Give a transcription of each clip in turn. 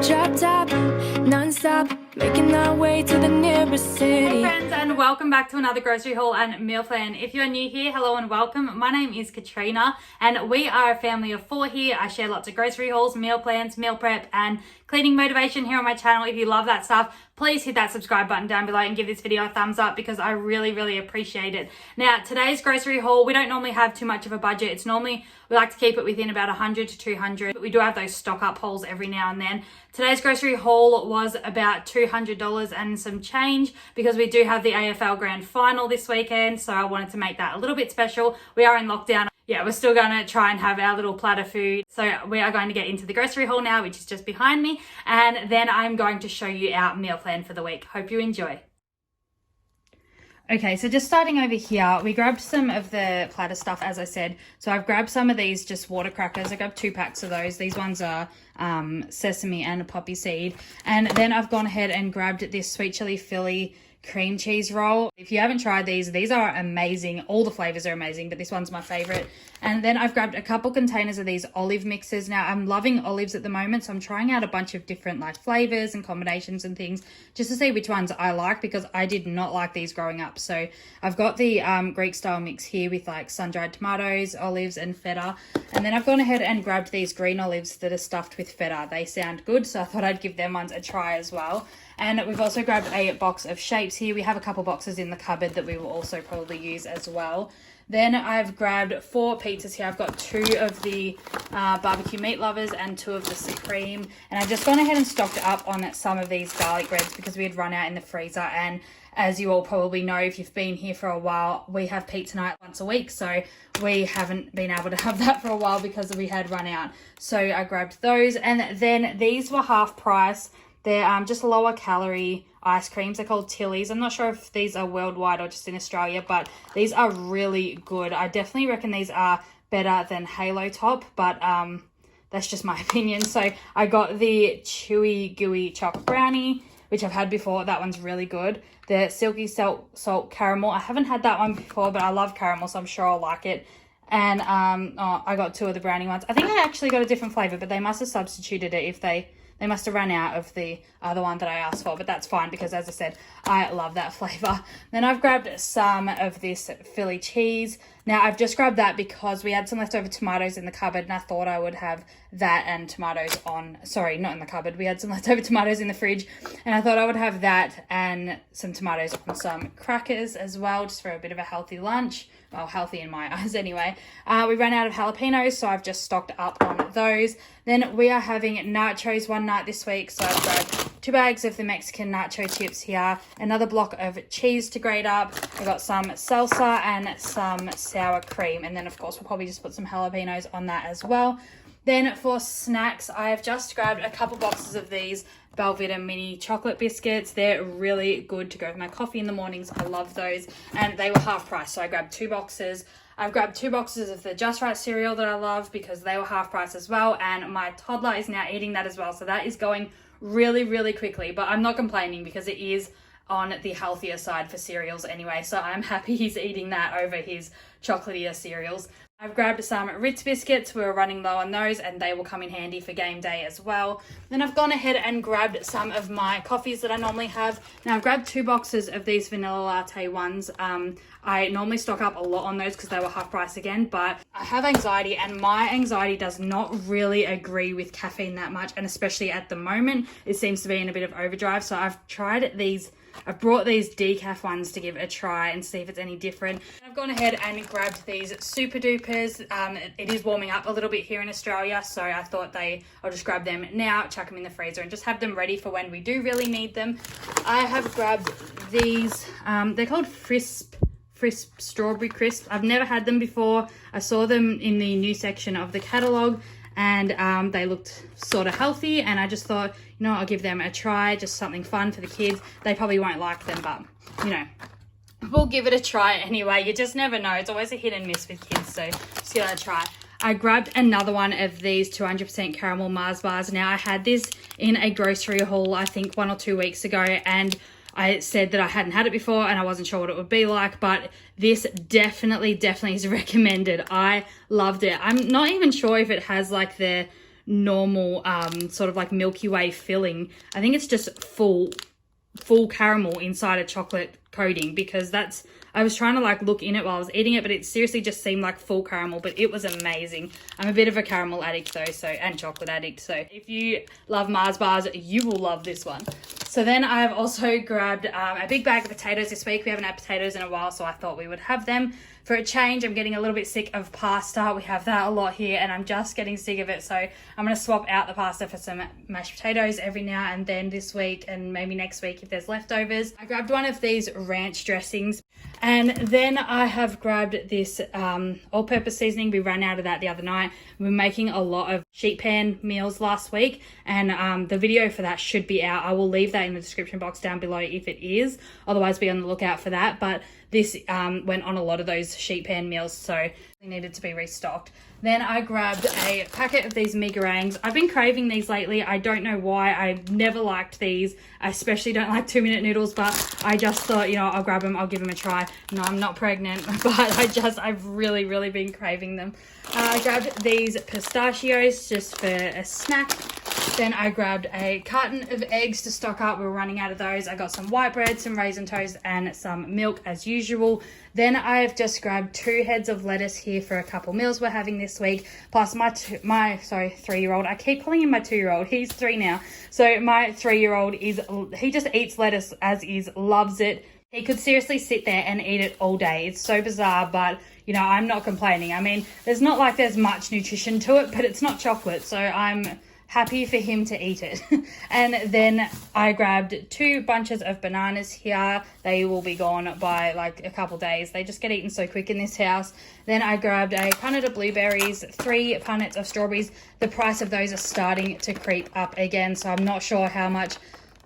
Drop top, non-stop, making our way to the nearest city. Hey friends, and welcome back to another grocery haul and meal plan. If you're new here, hello and welcome. My name is Katrina and we are a family of 4 here. I share lots of grocery hauls, meal plans, meal prep and cleaning motivation here on my channel. If you love that stuff, please hit that subscribe button down below and give this video a thumbs up because I really appreciate it. Now, today's grocery haul, we don't normally have too much of a budget. It's normally, we like to keep it within about 100 to 200, but we do have those stock up hauls every now and then. Today's grocery haul was about $200 and some change because we do have the AFL Grand Final this weekend, so I wanted to make that a little bit special. We are in lockdown. Yeah, we're still going to try and have our little platter food. So we are going to get into the grocery haul now, which is just behind me. And then I'm going to show you our meal plan for the week. Hope you enjoy. Okay, so just starting over here, we grabbed some of the platter stuff, as I said. So I've grabbed some of these just water crackers. I grabbed 2 packs of those. These ones are sesame and poppy seed. And then I've gone ahead and grabbed this sweet chili Philly cream cheese roll. If you haven't tried these are amazing. All the flavors are amazing, but this one's my favorite. And then I've grabbed a couple containers of these olive mixes. Now I'm loving olives at the moment, so I'm trying out a bunch of different like flavors and combinations and things just to see which ones I like, because I did not like these growing up. So I've got the Greek style mix here with like sun-dried tomatoes, olives and feta. And then I've gone ahead and grabbed these green olives that are stuffed with feta. They sound good, so I thought I'd give them ones a try as well. And we've also grabbed a box of shapes here. We have a couple boxes in the cupboard that we will also probably use as well. Then I've grabbed 4 pizzas here. I've got 2 of the barbecue meat lovers and 2 of the supreme. And I've just gone ahead and stocked up on some of these garlic breads because we had run out in the freezer. And as you all probably know, if you've been here for a while, we have pizza night once a week. So we haven't been able to have that for a while because we had run out. So I grabbed those. And then these were half price. They're just lower calorie ice creams. They're called Tilly's. I'm not sure if these are worldwide or just in Australia, but these are really good. I definitely reckon these are better than Halo Top, but that's just my opinion. So I got the chewy gooey chocolate brownie, which I've had before. That one's really good. The silky salt caramel. I haven't had that one before, but I love caramel, so I'm sure I'll like it. And I got 2 of the brownie ones. I think I actually got a different flavor, but they must have substituted it if they must have run out of the other one that I asked for, but that's fine because, as I said, I love that flavor. Then I've grabbed some of this Philly cheese. Now, I've just grabbed that because we had some leftover tomatoes in the cupboard and I thought I would have that and tomatoes on, sorry, not in the cupboard. We had some leftover tomatoes in the fridge and I thought I would have that and some tomatoes on some crackers as well, just for a bit of a healthy lunch. Well, healthy in my eyes anyway. We ran out of jalapenos, so I've just stocked up on those. Then we are having nachos one night this week, so I've grabbed 2 bags of the Mexican nacho chips here, another block of cheese to grate up. I got some salsa and some sour cream, and then of course we'll probably just put some jalapenos on that as well. Then for snacks, I have just grabbed a couple boxes of these Belvita mini chocolate biscuits. They're really good to go with my coffee in the mornings. I love those, and they were half price, so I grabbed 2 boxes. I've grabbed 2 boxes of the Just Right cereal that I love because they were half price as well, and my toddler is now eating that as well, so that is going really quickly, but I'm not complaining because it is on the healthier side for cereals anyway, so I'm happy he's eating that over his chocolatier cereals. I've grabbed some Ritz biscuits. We were running low on those and they will come in handy for game day as well. Then I've gone ahead and grabbed some of my coffees that I normally have. Now I've grabbed 2 boxes of these vanilla latte ones. I normally stock up a lot on those because they were half price again, but I have anxiety and my anxiety does not really agree with caffeine that much, and especially at the moment it seems to be in a bit of overdrive. So I've tried these. I've brought these decaf ones to give it a try and see if it's any different. I've gone ahead and grabbed these Super Dupers. It is warming up a little bit here in Australia, so I thought I'll just grab them now, chuck them in the freezer and just have them ready for when we do really need them. I have grabbed these, they're called Frisp Strawberry Crisp. I've never had them before. I saw them in the new section of the catalogue and they looked sort of healthy, and I just thought, you know, I'll give them a try, just something fun for the kids. They probably won't like them, but you know, we'll give it a try anyway. You just never know. It's always a hit and miss with kids, so just give it a try. I grabbed another one of these 200% caramel Mars bars. Now I had this in a grocery haul I think 1 or 2 weeks ago, and I said that I hadn't had it before and I wasn't sure what it would be like, but this definitely is recommended. I loved it. I'm not even sure if it has like the normal sort of like Milky Way filling. I think it's just full caramel inside a chocolate coating, because I was trying to like look in it while I was eating it, but it seriously just seemed like full caramel, but it was amazing. I'm a bit of a caramel addict though, and chocolate addict, so if you love Mars bars, you will love this one. So then I've also grabbed a big bag of potatoes this week. We haven't had potatoes in a while, so I thought we would have them for a change. I'm getting a little bit sick of pasta. We have that a lot here, and I'm just getting sick of it. So I'm going to swap out the pasta for some mashed potatoes every now and then this week, and maybe next week if there's leftovers. I grabbed one of these ranch dressings, and then I have grabbed this all-purpose seasoning. We ran out of that the other night. We were making a lot of sheet pan meals last week, and the video for that should be out. I will leave that in the description box down below if it is. Otherwise, be on the lookout for that. But this went on a lot of those sheet pan meals, so they needed to be restocked. Then I grabbed a packet of these mee gorangs. I've been craving these lately. I don't know why. I've never liked these. I especially don't like 2-minute noodles, but I just thought, you know, I'll grab them. I'll give them a try. No, I'm not pregnant, but I've really, really been craving them. I grabbed these pistachios just for a snack. Then I grabbed a carton of eggs to stock up. We were running out of those. I got some white bread, some raisin toast, and some milk as usual. Then I've just grabbed 2 heads of lettuce here for a couple meals we're having this week. Plus my 3-year-old. I keep calling him my 2-year-old. He's 3 now. So my 3-year-old he just eats lettuce as is, loves it. He could seriously sit there and eat it all day. It's so bizarre, but you know, I'm not complaining. I mean, there's not like there's much nutrition to it, but it's not chocolate, so I'm happy for him to eat it. And then I grabbed 2 bunches of bananas here. They will be gone by like a couple days. They just get eaten so quick in this house. Then I grabbed a punnet of blueberries, 3 punnets of strawberries. The price of those are starting to creep up again, so I'm not sure how much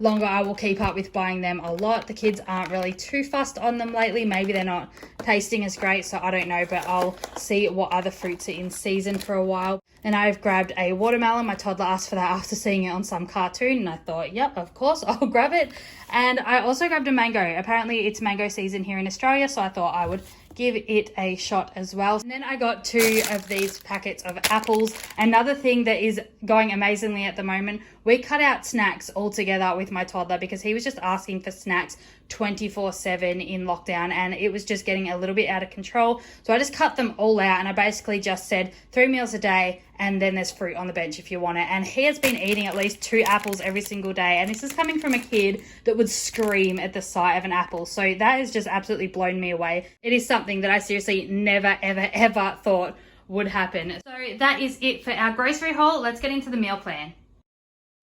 longer I will keep up with buying them a lot. The kids aren't really too fussed on them lately. Maybe they're not tasting as great, so I don't know, but I'll see what other fruits are in season for a while. And I've grabbed a watermelon. My toddler asked for that after seeing it on some cartoon, and I thought, yep, of course, I'll grab it. And I also grabbed a mango. Apparently it's mango season here in Australia, so I thought I would give it a shot as well. And then I got 2 of these packets of apples. Another thing that is going amazingly at the moment, we cut out snacks altogether with my toddler because he was just asking for snacks 24/7 in lockdown, and it was just getting a little bit out of control. So I just cut them all out, and I basically just said 3 meals a day, and then there's fruit on the bench if you want it. And he has been eating at least 2 apples every single day, and this is coming from a kid that would scream at the sight of an apple. So that has just absolutely blown me away. It is something that I seriously never, ever, ever thought would happen. So that is it for our grocery haul. Let's get into the meal plan.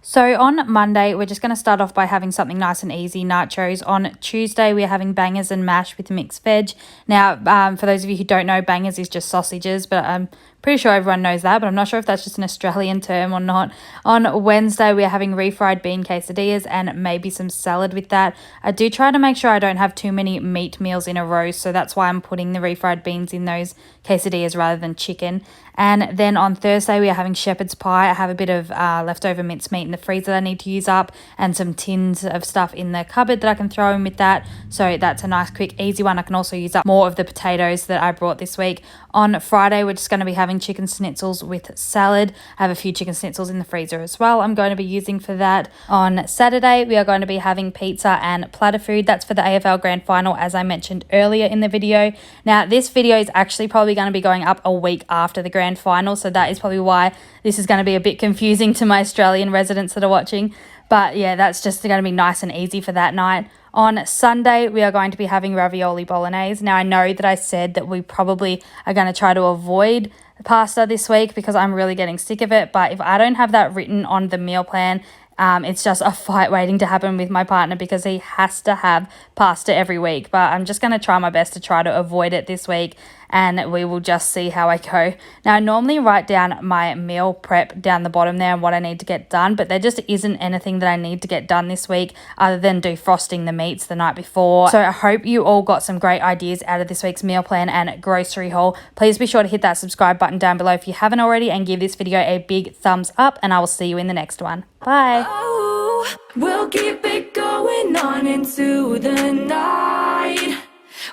So on Monday, we're just going to start off by having something nice and easy, nachos. On Tuesday, we're having bangers and mash with mixed veg. Now, for those of you who don't know, bangers is just sausages, but I'm pretty sure everyone knows that, but I'm not sure if that's just an Australian term or not. On Wednesday, we're having refried bean quesadillas and maybe some salad with that. I do try to make sure I don't have too many meat meals in a row, so that's why I'm putting the refried beans in those quesadillas rather than chicken. And then on Thursday, we are having shepherd's pie. I have a bit of leftover mincemeat in the freezer that I need to use up, and some tins of stuff in the cupboard that I can throw in with that. So that's a nice, quick, easy one. I can also use up more of the potatoes that I brought this week. On Friday, we're just going to be having chicken schnitzels with salad. I have a few chicken schnitzels in the freezer as well I'm going to be using for that. On Saturday, we are going to be having pizza and platter food. That's for the AFL Grand Final, as I mentioned earlier in the video. Now, this video is actually probably going to be going up a week after the Grand Final, so that is probably why this is going to be a bit confusing to my Australian residents that are watching. But yeah, that's just going to be nice and easy for that night. On Sunday, we are going to be having ravioli bolognese. Now, I know that I said that we probably are going to try to avoid pasta this week because I'm really getting sick of it. But if I don't have that written on the meal plan, it's just a fight waiting to happen with my partner because he has to have pasta every week. But I'm just going to try my best to try to avoid it this week, and we will just see how I go. Now, I normally write down my meal prep down the bottom there and what I need to get done, but there just isn't anything that I need to get done this week other than defrosting the meats the night before. So I hope you all got some great ideas out of this week's meal plan and grocery haul. Please be sure to hit that subscribe button down below if you haven't already, and give this video a big thumbs up, and I will see you in the next one. Bye. Oh, we'll keep it going on into the night.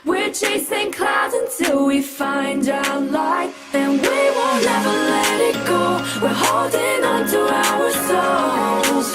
We're chasing clouds until we find our light, and we won't ever let it go. We're holding on to our souls.